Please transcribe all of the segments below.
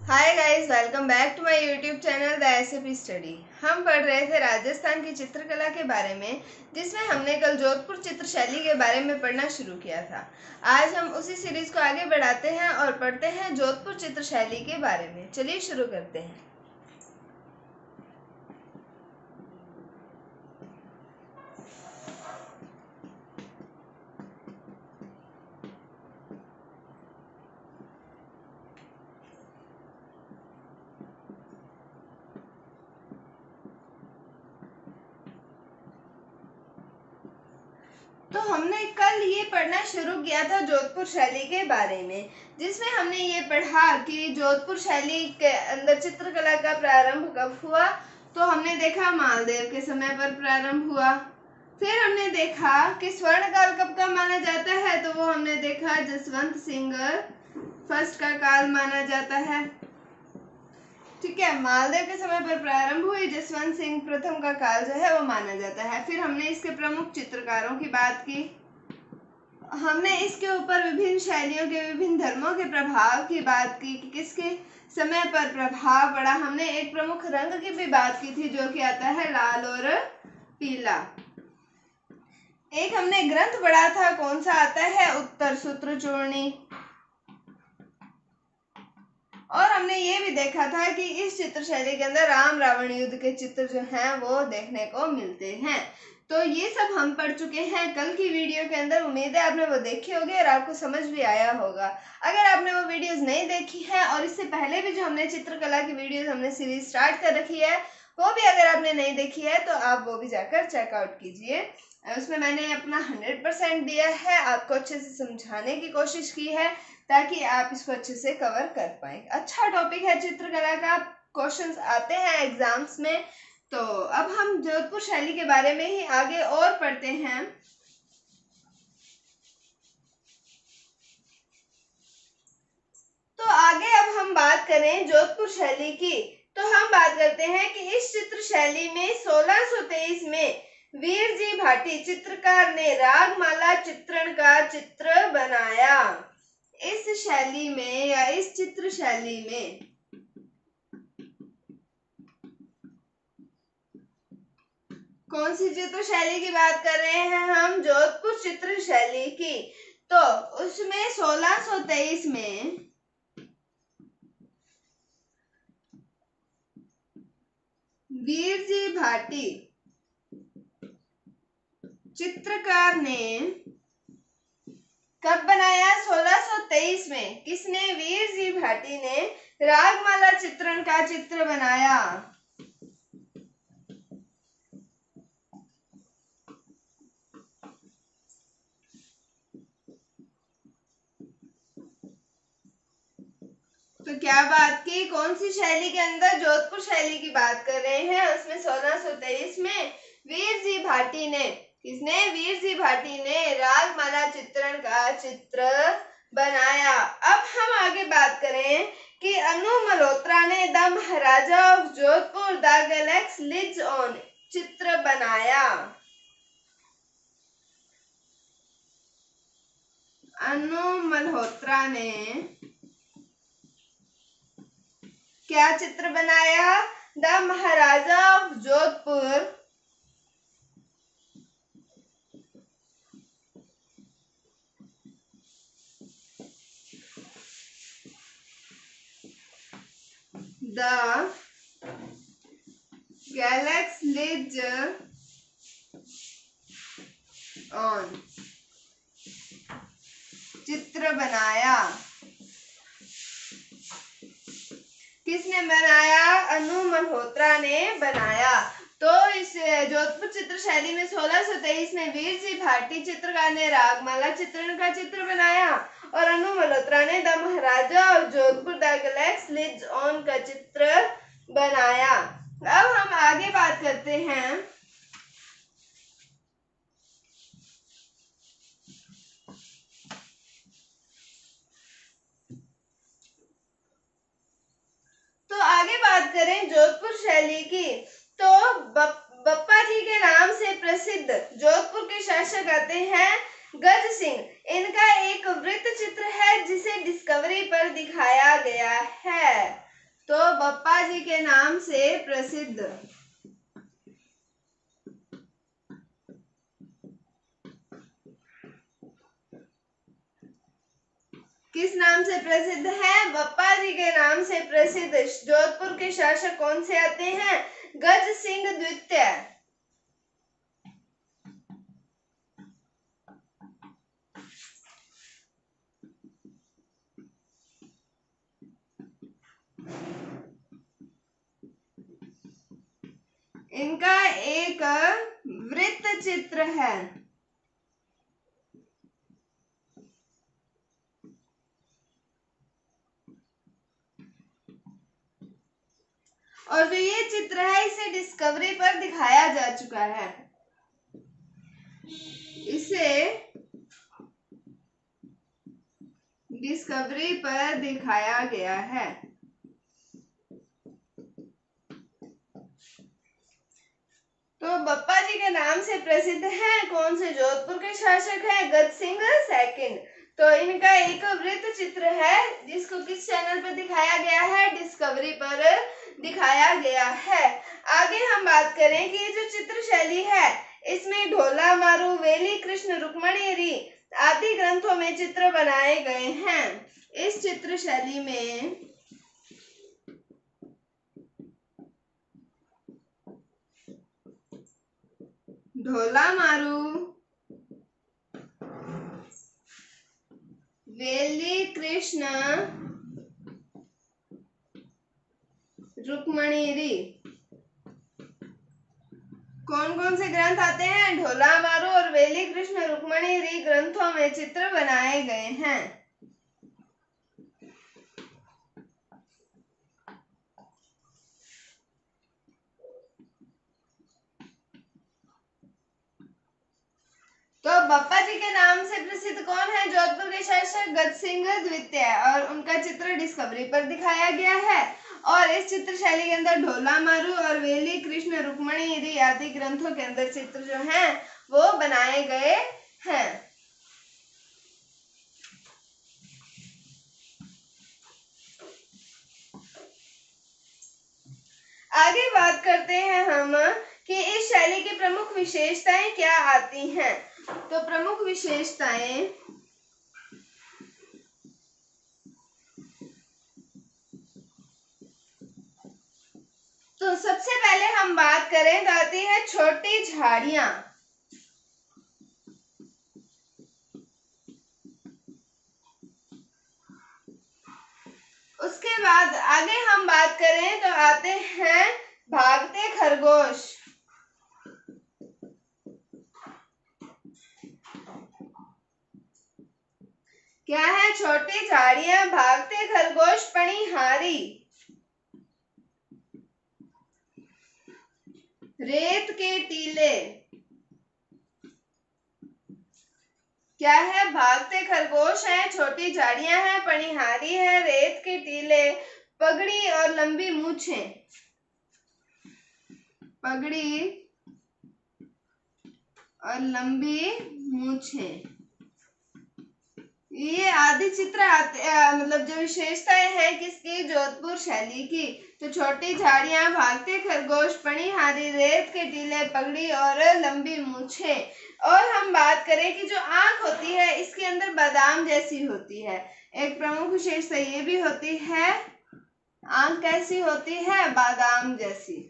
Hi guys, welcome back to my YouTube channel the SAP study. हम पढ़ रहे थे राजस्थान की चित्रकला के बारे में, जिसमें हमने कल जोधपुर चित्र शैली के बारे में पढ़ना शुरू किया था। आज हम उसी सीरीज को आगे बढ़ाते हैं और पढ़ते हैं जोधपुर चित्र शैली के बारे में। चलिए शुरू करते हैं। तो हमने कल ये पढ़ना शुरू किया था जोधपुर शैली के बारे में, जिसमें हमने ये पढ़ा कि जोधपुर शैली के अंदर चित्रकला का प्रारंभ कब हुआ। तो हमने देखा मालदेव के समय पर प्रारंभ हुआ। फिर हमने देखा कि स्वर्णकाल कब का माना जाता है, तो वो हमने देखा जसवंत सिंह फर्स्ट का काल माना जाता है। ठीक है, मालदेव के समय पर प्रारंभ हुई, जसवंत सिंह प्रथम का काल जो है वो माना जाता है। फिर हमने इसके प्रमुख चित्रकारों की बात की। हमने इसके ऊपर विभिन्न शैलियों के, विभिन्न धर्मों के प्रभाव की बात की कि किसके समय पर प्रभाव पड़ा। हमने एक प्रमुख रंग की भी बात की थी, जो कि आता है लाल और पीला। एक हमने ग्रंथ पढ़ा था, कौन सा आता है, उत्तर सूत्र चूर्णी। और हमने ये भी देखा था कि इस चित्र शैली के अंदर राम रावण युद्ध के चित्र जो हैं वो देखने को मिलते हैं। तो ये सब हम पढ़ चुके हैं कल की वीडियो के अंदर। उम्मीद है आपने वो देखी होगी और आपको समझ भी आया होगा। अगर आपने वो वीडियोस नहीं देखी है और इससे पहले भी जो हमने चित्रकला की वीडियोस हमने सीरीज स्टार्ट कर रखी है, वो भी अगर आपने नहीं देखी है तो आप वो भी जाकर चेकआउट कीजिए। उसमें मैंने अपना 100% दिया है, आपको अच्छे से समझाने की कोशिश की है ताकि आप इसको अच्छे से कवर कर पाए। अच्छा टॉपिक है चित्रकला का, क्वेश्चंस आते हैं एग्जाम्स में। तो अब हम जोधपुर शैली के बारे में ही आगे और पढ़ते हैं। तो आगे अब हम बात करें जोधपुर शैली की, तो हम बात करते हैं कि इस चित्र शैली में 1623 में वीर जी भाटी चित्रकार ने रागमाला चित्रण का चित्र बनाया। इस शैली में या इस चित्र शैली में कौन सी चित्र शैली की बात कर रहे हैं हम, जोधपुर चित्र शैली की। तो उसमें 1623 में वीर जी भाटी चित्रकार ने कब बनाया, 1623 में। किसने, वीर जी भाटी ने रागमाला चित्रण का चित्र बनाया। तो क्या बात की, कौन सी शैली के अंदर, जोधपुर शैली की बात कर रहे हैं। उसमें 1623 में वीर जी भाटी ने, किसने, वीर जी भाटी ने रागमाला चित्रण का चित्र बनाया। अब हम आगे बात करें कि अनु मल्होत्रा ने the Maharaja of Jodhpur the legacy lives on चित्र बनाया। अनु मल्होत्रा ने क्या चित्र बनाया, the Maharaja of Jodhpur the legacy lives on चित्र बनाया। किसने बनाया, अनु मल्होत्रा ने बनाया। तो इस जोधपुर चित्र शैली में 1623 में वीर जी भाटी चित्रकार ने रागमाला चित्रण का चित्र बनाया और अनु मल्होत्रा ने द महाराजा और Jodhpur the legacy lives on का चित्र बनाया। अब हम आगे बात करते हैं जोधपुर शैली की। तो बप्पा जी के नाम से प्रसिद्ध जोधपुर के शासक आते हैं गज सिंह। इनका एक वृत्त चित्र है जिसे डिस्कवरी पर दिखाया गया है। बप्पा जी के नाम से प्रसिद्ध। किस नाम से प्रसिद्ध है? बप्पा जी के नाम से प्रसिद्ध। जोधपुर के शासक कौन से आते हैं? गज सिंह द्वितीय। इनका एक वृत्त चित्र है। और जो ये चित्र है इसे डिस्कवरी पर दिखाया जा चुका है। इसे डिस्कवरी पर दिखाया गया है। तो बप्पा जी के नाम से प्रसिद्ध हैं कौन से? जोधपुर के शासक हैं गज सिंह सेकंड। तो इनका एक वृत्त चित्र है जिसको किस चैनल पर दिखाया गया है? डिस्कवरी पर दिखाया गया है। आगे हम बात करें कि जो चित्र शैली है इसमें ढोला मारू, वेली कृष्ण रुक्मणी आदि ग्रंथों में चित्र बनाए गए हैं। इस चित्र शैली में ढोला मारू, वेली कृष्ण रुक्मणी कौन कौन से ग्रंथ आते हैं? ढोला मारू और वेली कृष्ण रुक्मणी ग्रंथों में चित्र बनाए गए हैं। तो बप्पा जी के नाम से प्रसिद्ध कौन है? जोधपुर के शासक गज सिंह द्वितीय। और उनका चित्र डिस्कवरी पर दिखाया गया है। और इस चित्र शैली के अंदर ढोला मारू और वेली कृष्ण रुक्मणी आदि ग्रंथों के अंदर चित्र जो हैं वो बनाए गए हैं। आगे बात करते हैं हम कि इस शैली की प्रमुख विशेषताएं क्या आती हैं। तो प्रमुख विशेषताएं तो सबसे पहले हम बात करें तो आती है छोटी झाड़ियां। उसके बाद आगे हम बात करें तो आते हैं भागते खरगोश। क्या है? छोटी झाड़ियां, भागते खरगोश, पणिहारी, रेत के टीले। क्या है? भागते खरगोश है, छोटी झाड़ियां हैं, पणिहारी है, रेत के टीले, पगड़ी और लंबी मूछें। पगड़ी और लंबी मूछें, ये आदि चित्र आते मतलब जो विशेषताएं हैं किसकी? जोधपुर शैली की। तो छोटी झाड़ियां, भागते खरगोश, पणिहारी, रेत के टीले, पगड़ी और लंबी मूछें। और हम बात करें कि जो आंख होती है इसके अंदर बादाम जैसी होती है। एक प्रमुख विशेषता ये भी होती है, आंख कैसी होती है? बादाम जैसी।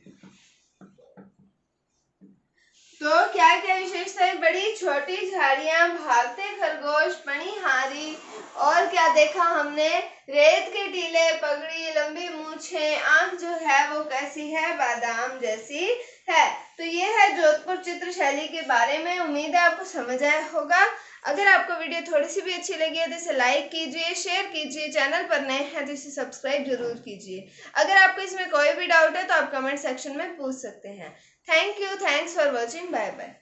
तो क्या क्या विशेषताएं? बड़ी छोटी झाड़ियां, भागते खरगोश, पणिहारी, और क्या देखा हमने? रेत के टीले, पगड़ी, लंबी मूछें, आंख जो है वो कैसी है? बादाम जैसी है। तो ये है जोधपुर चित्र शैली के बारे में। उम्मीद है आपको समझ आया होगा। अगर आपको वीडियो थोड़ी सी भी अच्छी लगी है तो इसे लाइक कीजिए, शेयर कीजिए, चैनल पर नए हैं तो इसे सब्सक्राइब जरूर कीजिए। अगर आपको इसमें कोई भी डाउट है तो आप कमेंट सेक्शन में पूछ सकते हैं। Thank you, thanks for watching, bye bye.